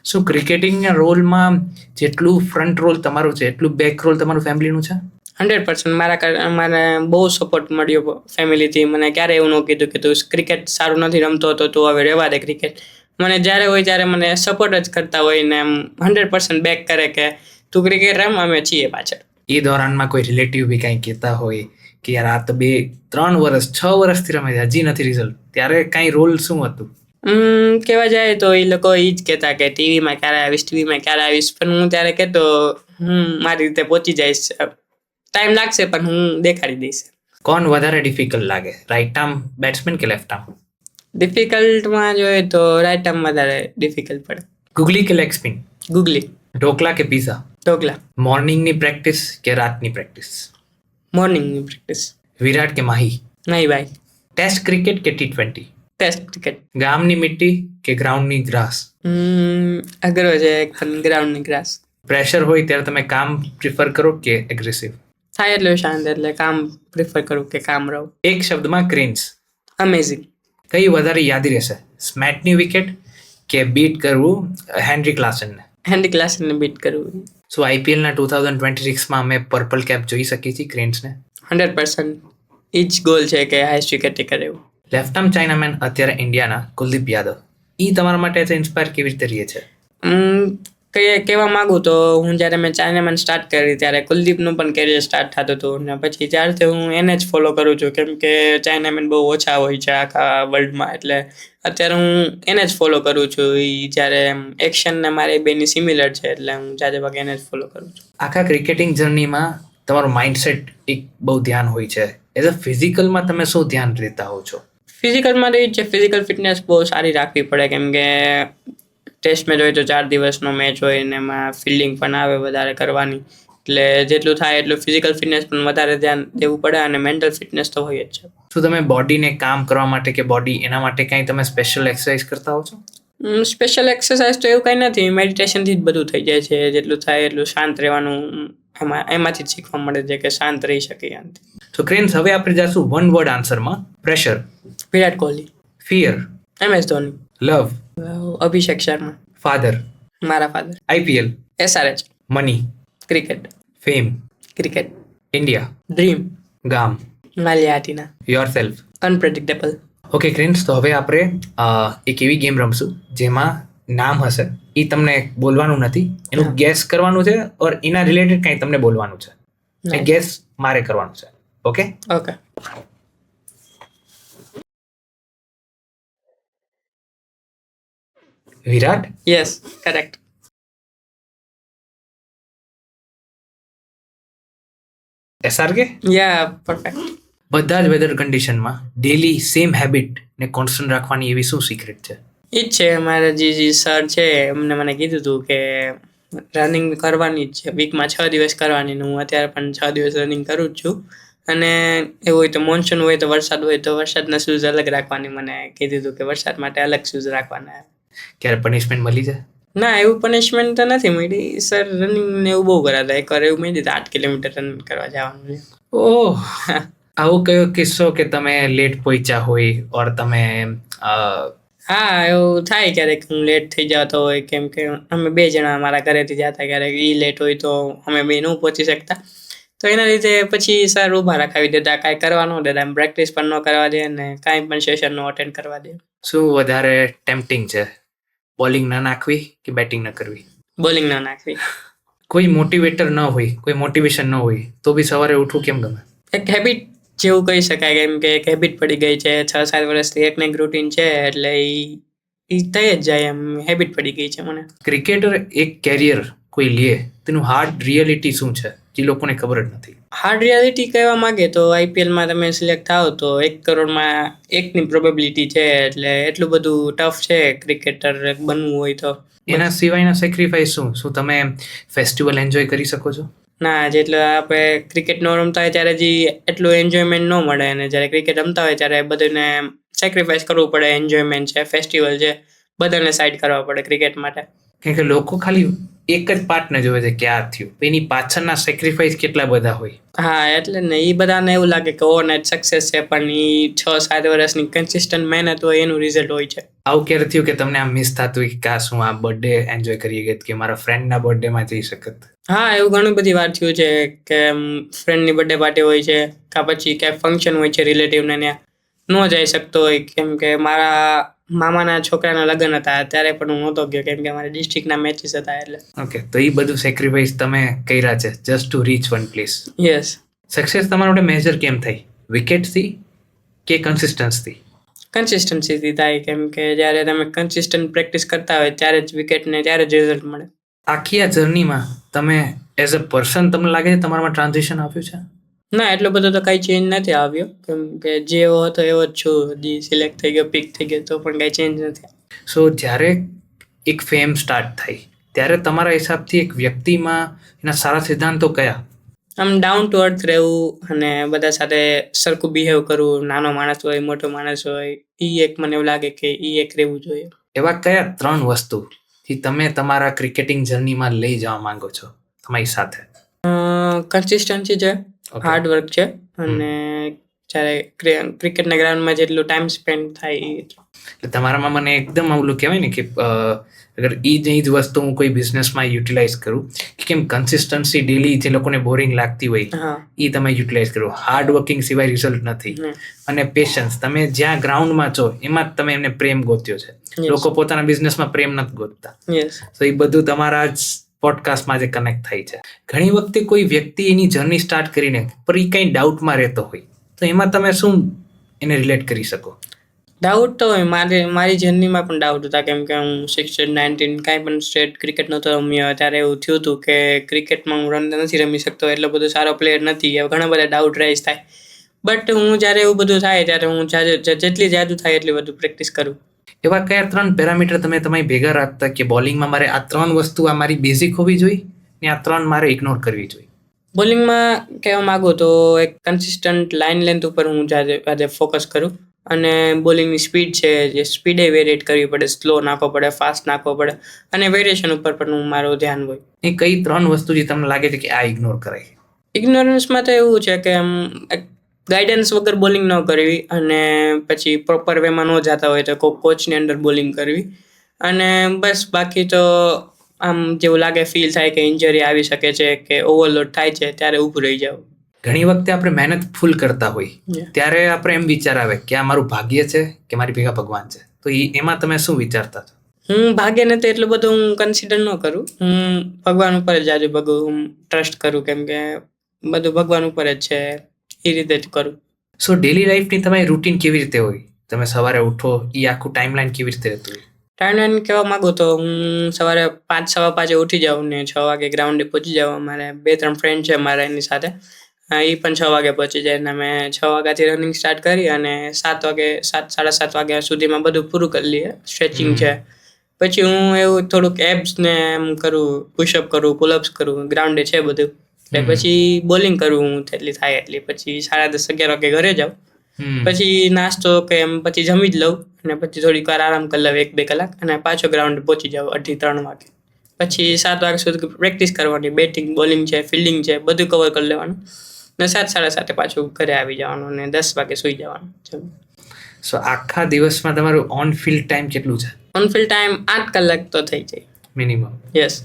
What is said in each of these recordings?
શું ક્રિકેટિંગના રોલમાં જેટલું ફ્રન્ટ રોલ તમારું છે એટલું બેક રોલ તમારું ફેમિલીનું છે? 100% મને બહુ સપોર્ટ મળ્યો ફેમિલીથી. મને ક્યારે એવું ન કીધું કે તું ક્રિકેટ સારું નથી રમતો તો તું હવે રહેવા દે ક્રિકેટ. મને જ્યારે હોય ત્યારે મને સપોર્ટ જ કરતા હોય ને એમ 100% બેક કરે કે તું ક્રિકેટ રમ, અમે છીએ પાછળ. એ દોરાનમાં કોઈ રિલેટિવ બી કાંઈ કહેતા હોય કે યાર આ તો 2-3 વર્ષ 6 વર્ષથી રમે છે હજી નથી રિઝલ્ટ, ત્યારે કાંઈ રોલ શું હતું? કહેવા જાય તો એ લોકો એ જ કહેતા કે ટીવીમાં ક્યારે આવીશ, પણ હું ત્યારે કહેતો હું મારી રીતે પહોંચી જઈશ, ટાઈમ લાગશે પણ હું દેખાડી દઈશ. કોણ વધારે ડિફિકલ્ટ લાગે, રાઈટ આર્મ બેટ્સમેન કે લેફ્ટ આર્મ? ડિફિકલ્ટમાં જોઈએ તો રાઈટ આર્મ વધારે ડિફિકલ્ટ પડે. ગુગલી કે લેગ સ્પિન? ગુગલી. ઢોકલા કે પીઝા? ઢોકલા. મોર્નિંગની પ્રેક્ટિસ કે રાતની પ્રેક્ટિસ? મોર્નિંગની પ્રેક્ટિસ. વિરાટ કે માહી? નહીં ભાઈ. ટેસ્ટ ક્રિકેટ કે T20? Test cricket. ગામની મિટ્ટી કે ગ્રાઉન્ડની ગ્રાસ? અઘરો છે ગ્રાઉન્ડની ગ્રાસ. પ્રેશર હોય ત્યારે તમે કામ પ્રિફર કરો કે એગ્રેસિવ? થાય એટલું શાંત, એટલે કામ પ્રિફર કરું કે કામ રહું. એક શબ્દમાં ક્રેન્સ. અમેઝિંગ. કઈ વધારે યાદી રહેશે, સ્મેટની વિકેટ કે બીટ કરવું હેનરી ક્લાસનને? હેનરી ક્લાસનને બીટ કરવું. સો IPLના 2026માં અમે પર્પલ કેપ જોઈ શકીએ છીએ ક્રેન્સને? 100% એ જ ગોલ છે કે હાઈએસ્ટ વિકેટ ટેકર એવું. લેફ્ટ આર્મ ચાઇનામેન અત્યારે ઇન્ડિયાના કુલદીપ યાદવ, એ તમારા માટે ઇન્સ્પાયર કેવી રીતે રહે છે? કહેવા માંગુ તો હું જ્યારે મેં ચાઇનામેન સ્ટાર્ટ કરી ત્યારે કુલદીપનું પણ કેરિયર સ્ટાર્ટ થતું હતું, ને પછી ત્યારથી હું એને જ ફોલો કરું છું, કેમ કે ચાઇનામેન બહુ ઓછા હોય છે આખા વર્લ્ડમાં, એટલે અત્યારે હું એને જ ફોલો કરું છું. એ જ્યારે એક્શન ને મારે બેની સિમિલર છે, એટલે હું જાજે ભાગે એને જ ફોલો કરું છું. આખા ક્રિકેટિંગ જર્નીમાં તમારું માઇન્ડસેટ એક બહુ ધ્યાન હોય છે, એઝ અ ફિઝિકલમાં તમે શું ધ્યાન રહેતા હો છો? ફિઝિકલમાં તો એ જ છે, ફિઝિકલ ફિટનેસ બહુ સારી રાખવી પડે, કેમ કે ટેસ્ટ મેચ હોય તો 4 દિવસનો મેચ હોય ને એમાં ફિલ્ડિંગ પણ આવે વધારે કરવાની, એટલે જેટલું થાય એટલું ફિઝિકલ ફિટનેસ પણ વધારે ધ્યાન દેવું પડે, અને મેન્ટલ ફિટનેસ તો હોય જ છે. શું તમે બોડીને કામ કરવા માટે કે બોડી એના માટે કંઈ તમે સ્પેશિયલ એક્સરસાઇઝ કરતા હો છો? સ્પેશિયલ એક્સરસાઇઝ તો એવું કંઈ નથી, મેડિટેશનથી જ બધું થઈ જાય છે. જેટલું થાય એટલું શાંત રહેવાનું, એમાંથી જ શીખવા મળે છે કે શાંત રહી શકીએ. તો ક્રેન્સ, હવે આપણે જઈશું વન વર્ડ આન્સરમાં. Pressure? Virat Kohli. Fear? MS Dhoni. Love? Abhishek Sharma. Father? મારા father. IPL? SRH. Money? Cricket. Fame? Cricket. India? Dream. ગામ? માલિયાટીના. યોરસેલ્ફ? અનપ્રેડિક્ટેબલ. ઓકે ક્રેન્સ, તો હવે આપણે એક એવી ગેમ રમશું જેમાં નામ હશે, એ તમને બોલવાનું નથી, એનું ગેસ કરવાનું છે, ઓર એના રિલેટેડ કંઈ તમને બોલવાનું છે. એ ગેસ મારે કરવાનું છે. Okay? Okay. Virat? Yes, correct. SRK? Yeah, perfect. બધા જ વેધર કન્ડિશનમાં ડેલી સેમ હેબિટ ને કોન્સ્ટન્ટ રાખવાની એવી શું સિક્રેટ છે? એ જ છે, મારા જે સર છે એમને મને કીધું હતું કે રનિંગ કરવાની જ છે, વીકમાં 6 દિવસ કરવાની. હું અત્યારે પણ 6 દિવસ રનિંગ કરું જ છું. અને એવું હોય તો મોન્સૂન હોય તો વરસાદ હોય તો વરસાદના શૂઝ અલગ રાખવાની મને કીધું હતું, કે વરસાદ માટે અલગ શૂઝ રાખવાના. ક્યારે પનિશમેન્ટ મળી છે? ના, એવું પનિશમેન્ટ તો નથી મળી. સર રનિંગ ને એવું બહુ કરાતા. એકવાર એવું મળી દીધું 8 કિલોમીટર રન કરવા જવાનું છે. ઓહ, આવો કયો કિસ્સો કે તમે લેટ પહોંચ્યા હોય ઓર તમે? હા, એવું થાય ક્યારેક હું લેટ થઈ જતો હોય, કેમ કે અમે 2 જણા મારા ઘરેથી જતા, ક્યારેક એ લેટ હોય તો અમે 2 ન પહોંચી શકતા, તો એના લીધે પછી સર ઊભા રખાવી દેતા, કાંઈ કરવા ન દેતા, એમ પ્રેક્ટિસ પણ ન કરવા દે ને કાંઈ પણ સેશન નો અટેન્ડ કરવા દે. શું વધારે ટેમ્પટિંગ છે, બોલિંગ ના નાખવી કે બેટિંગ ન કરવી? બોલિંગ ના નાખવી. કોઈ મોટિવેટર ન હોય, કોઈ મોટિવેશન ન હોય તો બી સવારે ઉઠવું કેમ ગમે? એક હેબિટ જેવું કહી શકાય, કેમ કે એક હેબિટ પડી ગઈ છે, 6-7 વર્ષથી એકને એક રૂટીન છે, એટલે એ થઈ જ જાય, એમ હેબિટ પડી ગઈ છે મને. ક્રિકેટર એક કેરિયર કોઈ લે, તેનું હાર્ડ રિયાલિટી શું છે જે લોકોને ખબર જ નથી? હાર્ડ રિયાલિટી કહેવા માંગે તો IPLમાં તમે સિલેક્ટ થાવ તો 1 કરોડમાં 1ની પ્રોબેબિલિટી છે, એટલે એટલું બધું ટફ છે ક્રિકેટર બનવું હોય તો. એના સિવાયના સેક્રિફાઈસ શું તમે ફેસ્ટિવલ એન્જોય કરી શકો છો? ના, જેટલું આપણે ક્રિકેટ ન રમતા હોય ત્યારે જે એટલું એન્જોયમેન્ટ ન મળે, અને જ્યારે ક્રિકેટ રમતા હોય ત્યારે બધાને સેક્રિફાઈસ કરવું પડે. એન્જોયમેન્ટ છે, ફેસ્ટિવલ છે, બધાને સાઈડ કરવા પડે ક્રિકેટ માટે. કેમ કે લોકો ખાલી એક જ પાર્ટને જોવે છે કે આ થયું, એની પાછળના સેક્રિફાઈસ કેટલા બધા હોય. હા એટલે ને એ બધાને એવું લાગે કે ઓવરનાઇટ સક્સેસ છે, પણ એ 6-7 વર્ષની કન્સિસ્ટન્ટ મહેનત હોય એનું રિઝલ્ટ હોય છે. આવું ક્યારે થયું કે તમને આમ મિસ થતું હોય કે કાશ હું આ બર્થડે એન્જોય કરી ગઈ કે મારા ફ્રેન્ડના બર્થડેમાં જઈ શકત? હા એવું ઘણી બધી વાર થયું છે કે ફ્રેન્ડની બર્થડે પાર્ટી હોય છે કાં પછી ક્યાંક ફંક્શન હોય છે રિલેટિવને, ત્યાં ન જઈ શકતો હોય કેમ કે મારા મામાના છોકરાના લગ્ન હતા ત્યારે પણ હું નહોતો ગયો કેમ કે અમારા ડિસ્ટ્રિક્ટના મેચીસ હતા એટલે. ઓકે, તો એ બધું સેક્રિફાઈસ તમે કર્યા છે just to reach one place. Yes. Success તમારા માટે મેજર કેમ થઈ? વિકેટથી કે કન્સિસ્ટન્સથી? કન્સિસ્ટન્સીથી થાય કેમ કે જ્યારે તમે કન્સિસ્ટન્ટ પ્રેક્ટિસ કરતા હોય ત્યારે જ વિકેટને ત્યારે જ રિઝલ્ટ મળે. આખી આ જર્નીમાં તમે એઝ અ પર્સન તમને લાગે છે તમારામાં ટ્રાન્ઝિશન આવ્યું છે? ના એટલો બધો તો કઈ ચેન્જ નથી આવ્યો કેમ કે જેવો હતો એવો જ છું. હજી સિલેક્ટ થઈ ગયો, પિક થઈ ગયો તો પણ કઈ ચેન્જ નથી. સો જ્યારે એક ફેમ સ્ટાર્ટ થઈ ત્યારે તમારા હિસાબથી એક વ્યક્તિમાં એના સારા સિદ્ધાંતો કયા? આમ ડાઉન ટુ અર્થ રહેવું અને બધા સાથે સરખું બિહેવ કરવું. નાનો માણસ હોય મોટો માણસ હોય એ એક મને એવું લાગે કે એ એક રહેવું જોઈએ. એવા કયા 3 વસ્તુથી તમે તમારા ક્રિકેટિંગ જર્નીમાં લઈ જવા માંગો છો તમારી સાથે? કન્સિસ્ટન્સી છે, હાર્ડવર્ક છે અને જ્યારે ક્રિકેટના ગ્રાઉન્ડમાં જેટલું ટાઈમ સ્પેન્ડ થાય એ. એટલે તમારામાં મને એકદમ ઓલું કહેવાય ને કે અગર એ જ વસ્તુ હું કોઈ બિઝનેસમાં યુટિલાઇઝ કરું કે કેમ કન્સિસ્ટન્સી ડેલી જે લોકોને બોરિંગ લાગતી હોય એ તમે યુટિલાઇઝ કરો. હાર્ડ વર્કિંગ સિવાય રિઝલ્ટ નથી. અને પેશન્સ, તમે જ્યાં ગ્રાઉન્ડમાં છો એમાં જ તમે એમને પ્રેમ ગોત્યો છે. લોકો પોતાના બિઝનેસમાં પ્રેમ નથી ગોતતા. તો એ બધું તમારા જ પોડકાસ્ટમાં જે કનેક્ટ થાય છે. ઘણી વખતે કોઈ વ્યક્તિ એની જર્ની સ્ટાર્ટ કરીને પર એ કંઈ ડાઉટમાં રહેતો હોય તો એમાં તમે શું એને રિલેટ કરી શકો? ડાઉટ તો હોય, મારી જર્નીમાં પણ ડાઉટ હતા કેમ કે હું 16-19 કાંઈ પણ સ્ટેટ ક્રિકેટ નહોતો રમ્યો ત્યારે એવું થયું હતું કે ક્રિકેટમાં હું રન નથી રમી શકતો, એટલો બધો સારો પ્લેયર નથી. ઘણા બધા ડાઉટ રાઈઝ થાય. બટ હું જ્યારે એવું બધું થાય ત્યારે હું જેટલી જાદુ થાય એટલી બધું પ્રેક્ટિસ કરું. એવા કયા 3 પેરામીટર તમે તમારી ભેગા રાખતા કે બોલિંગમાં મારે આ 3 વસ્તુ આ મારી બેઝિક હોવી જોઈએ ને આ 3 મારે ઇગ્નોર કરવી જોઈએ? બોલિંગમાં કહેવા માંગુ તો એક કન્સિસ્ટન્ટ લાઇન લેન્થ ઉપર હું આજે ફોકસ કરું અને બોલિંગની સ્પીડ છે જે સ્પીડે વેરિએટ કરવી પડે, સ્લો નાખવો પડે, ફાસ્ટ નાખવો પડે અને વેરિએશન ઉપર પણ મારું ધ્યાન હોય. એ કઈ 3 વસ્તુ જે તમને લાગે છે કે આ ઇગ્નોર કરાય? ઇગ્નોરન્સમાં તો એવું છે કે ગાઈડન્સ વગર બોલિંગ ન કરવી અને પછી પ્રોપર વેમાં ન જતા હોય તો કોચની અંડર બોલિંગ કરવી અને બસ. બાકી તો આમ જેવું લાગે ફીલ થાય કે ઇન્જરી આવી શકે છે કે ઓવરલોડ થાય છે ત્યારે ઊભું રહી જાવ. ઘણી વખતે આપણે મહેનત ફૂલ કરતા હોય ત્યારે આપણે એમ વિચાર આવે કે આ મારું ભાગ્ય છે કે મારી ભેગા ભગવાન છે. તો એમાં તમે શું વિચારતા છો? હું ભાગ્યને તો એટલું બધું હું કન્સિડર ન કરું. હું ભગવાન ઉપર જ આજે હું ટ્રસ્ટ કરું કેમ કે બધું ભગવાન ઉપર જ છે, એ રીતે જ કરું. સો ડેલી લાઈફની તમારી રૂટીન કેવી રીતે હોય? તમે સવારે ઉઠો એ આખું ટાઈમલાઈન કેવી રીતે રહેતું હોય? ટાઈમલાઈન કહેવા માંગુ તો હું સવારે 5-5:15 ઉઠી જાઉં ને 6 વાગે ગ્રાઉન્ડે પહોંચી જાઉં. અમારે 2-3 ફ્રેન્ડ છે મારા એની સાથે, એ પણ 6 વાગે પહોંચી જાય અને અમે 6 વાગ્યાથી રનિંગ સ્ટાર્ટ કરી અને 7-7:30 વાગ્યા સુધીમાં બધું પૂરું કરી લઈએ. સ્ટ્રેચિંગ છે, પછી હું એવું થોડુંક એબ્સ ને એમ કરું, પુશઅપ કરું, પુલઅપ્સ કરું. ગ્રાઉન્ડે છે બધું એટલે પછી બોલિંગ કરું હું જેટલી થાય એટલી. પછી 10:30-11 વાગે ઘરે જાઉં, પછી નાસ્તો કે એમ પછી જમી જ લઉં અને પછી થોડીક વાર આરામ કરી લઉં 1-2 કલાક અને પાછો ગ્રાઉન્ડ પહોંચી જાઉં 2:30-3 વાગે. પછી 7 વાગ્યા સુધી પ્રેક્ટિસ કરવાની, બેટિંગ, બોલિંગ છે, ફિલ્ડિંગ છે, બધું કવર કરી લેવાનું ને 7-7:30 પાછું ઘરે આવી જવાનું અને 10 વાગે સુઈ જવાનું. સો આખા દિવસમાં તમારું ઓન ફિલ્ડ ટાઈમ કેટલું છે? ઓન ફિલ્ડ ટાઈમ 8 કલાક તો થઈ જાય મિનિમમ. યસ.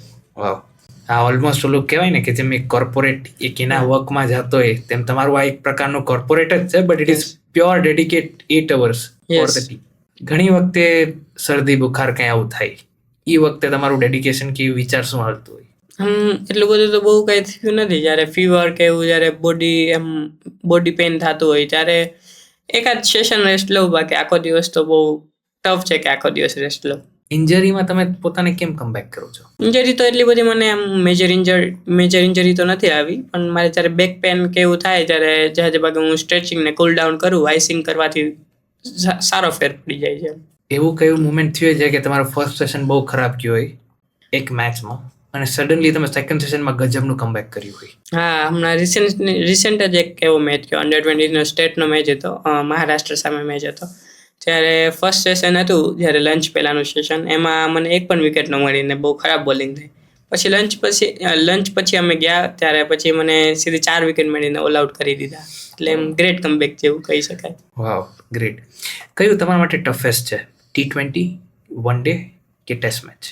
વાવ. આ ઓલમોસ્ટ ઓલું કહેવાય ને કે જેમ એક કોર્પોરેટ એક એના વર્કમાં જતો હોય તેમ તમારું આ એક પ્રકારનું કોર્પોરેટ જ છે, but it is pure dedicate 8 hours for the team. ઘણી વખતે શરદી બુખાર કંઈ આવું થાય એ વખતે તમારું ડેડિકેશન કે વિચાર શું હાલતું હોય? એટલું બધું તો બહુ કંઈ થયું નથી. જ્યારે ફીવર કે એવું જ્યારે બોડી પેઇન થતું હોય ત્યારે એકાદ સેશન રેસ્ટ લઉં. બાકી આખો દિવસ તો બહુ ટફ છે કે આખો દિવસ રેસ્ટ લઉં. ઇન્જરીમાં તમે પોતાને કેમ કમબેક કરો છો? ઇન્જરી તો એટલી બધી મને આમ મેજર ઇન્જરી તો નથી આવી, પણ મારે જ્યારે બેક પેન કે એવું થાય ત્યારે જહાજે ભાગે હું સ્ટ્રેચિંગ ને કુલ ડાઉન કરું, આઈસિંગ કરવાથી સારો ફેર પડી જાય છે. એવું કયું મુમેન્ટ થયું છે કે તમારું ફર્સ્ટ સેશન બહુ ખરાબ ગયું હોય એક મેચમાં અને સડનલી તમે સેકન્ડ સેશનમાં ગજબનું કમબેક કર્યું હોય? હા, હમણાં રિસેન્ટ જ એક એવો મેચ ગયો. અંડર-20 સ્ટેટનો મેચ હતો, મહારાષ્ટ્ર સામે મેચ હતો. ત્યારે ફર્સ્ટ સેશન હતું, જ્યારે લંચ પહેલાનું સેશન, એમાં મને એક પણ વિકેટ ન મળી ને બહુ ખરાબ બોલિંગ થઈ. પછી લંચ પછી અમે ગયા ત્યારે પછી મને સીધી 4 વિકેટ મળીને ઓલ આઉટ કરી દીધા, એટલે એમ ગ્રેટ કમબેક જેવું કહી શકાય. વાવ, ગ્રેટ. કયું તમારા માટે ટફેસ્ટ છે, T20, વન ડે કે ટેસ્ટ મેચ?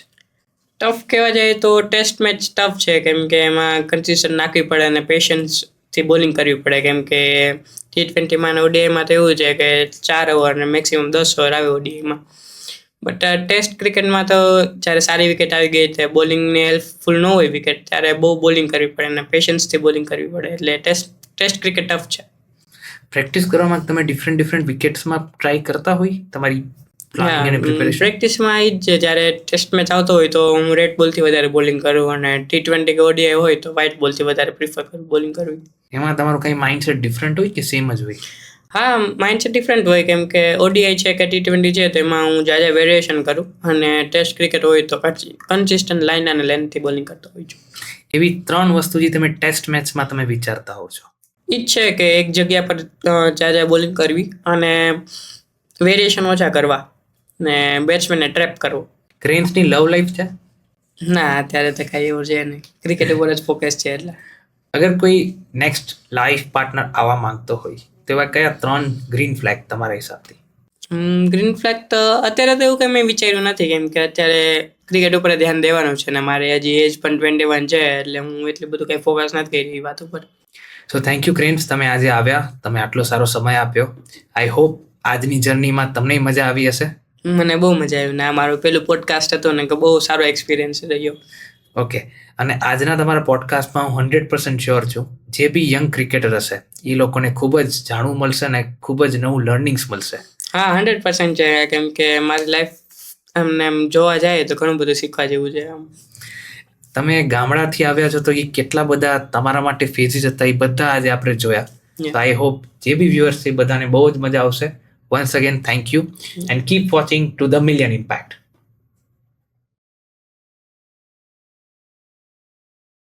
ટફ કહેવા જાય તો ટેસ્ટ મેચ ટફ છે, કેમ કે એમાં કન્સિસ્ટન્ટ નાખવી પડે અને પેશન્સથી બોલિંગ કરવી પડે, કેમ કે T20માં અને ODIમાં તો એવું છે કે 4 ઓવર અને મેક્સિમમ 10 ઓવર આવે ODIમાં. બટ ટેસ્ટ ક્રિકેટમાં તો જ્યારે સારી વિકેટ આવી ગઈ ત્યારે બોલિંગને હેલ્પફુલ ન હોય વિકેટ, ત્યારે બહુ બોલિંગ કરવી પડે અને પેશન્સથી બોલિંગ કરવી પડે, એટલે ટેસ્ટ ક્રિકેટ ટફ છે. પ્રેક્ટિસ કરવામાં તમે ડિફરન્ટ વિકેટ્સમાં ટ્રાય કરતા હોય તમારી પ્લાનિંગ અને પ્રિપેરેશન? પ્રેક્ટિસમાં એ જ છે, જ્યારે ટેસ્ટ મેચ આવતો હોય તો હું રેડ બોલથી વધારે બોલિંગ કરું અને T20 કે ODI હોય તો વ્હાઇટ બોલથી વધારે પ્રિફર કરું બોલિંગ કરવી. એમાં તમારું કંઈ માઇન્ડસેટ ડિફરન્ટ હોય કે સેમ જ હોય? હા, માઇન્ડસેટ ડિફરન્ટ હોય, કેમ કે ODI છે કે T20 છે તો એમાં હું જ્યાં વેરિએશન કરું, અને ટેસ્ટ ક્રિકેટ હોય તો કન્સિસ્ટન્ટ લાઇન અને લેન્થથી બોલિંગ કરતો હોઉં છું. એવી 3 વસ્તુ જે તમે ટેસ્ટ મેચમાં તમે વિચારતા હો છો? એ જ છે કે એક જગ્યા પર જ્યાં બોલિંગ કરવી અને વેરિએશન ઓછા કરવા ને બેટ્સમેનને ટ્રેપ કરવો. ક્રેન્સની લવ લાઈફ છે? ના, અત્યારે તો કાંઈ એવું છે નહીં, ક્રિકેટ ઉપર જ ફોકસ છે. એટલે અગર કોઈ નેક્સ્ટ લાઈફ પાર્ટનર આવવા માંગતો હોય તેવા કયા 3 ગ્રીન ફ્લેગ તમારા હિસાબથી? ગ્રીન ફ્લેગ તો અત્યારે તો એવું કંઈ મેં વિચાર્યું નથી, કેમ કે અત્યારે ક્રિકેટ ઉપર ધ્યાન દેવાનું છે ને મારી હજી એજ પણ 21 છે, એટલે હું એટલું બધું કંઈ ફોકસ નથી કરી એ વાત ઉપર. સો થેન્ક યુ ક્રેન્સ, તમે આજે આવ્યા, તમે આટલો સારો સમય આપ્યો. આઈ હોપ આજની જર્નીમાં તમને મજા આવી હશે. મને બહુ મજા આવી ને આ મારું પેલું પોડકાસ્ટ હતું ને, કે બહુ સારો એક્સપિરિયન્સ રહ્યો. ઓકે, અને આજના તમારા પોડકાસ્ટમાં હું 100% શ્યોર છું જે બી યંગ ક્રિકેટર હશે એ લોકોને ખૂબ જ જાણવું મળશે અને ખૂબ જ નવું લર્નિંગ્સ મળશે. હા, 100% છે, કેમ કે મારી લાઈફ એમને એમ જોવા જાય તો ઘણું બધું શીખવા જેવું છે. તમે ગામડાથી આવ્યા છો તો એ કેટલા બધા તમારા માટે ફેઝિસ હતા એ બધા આજે આપણે જોયા. તો આઈ હોપ જે બી વ્યુઅર્સ છે એ બધાને બહુ જ મજા આવશે. Once again thank you and keep watching to the million impact.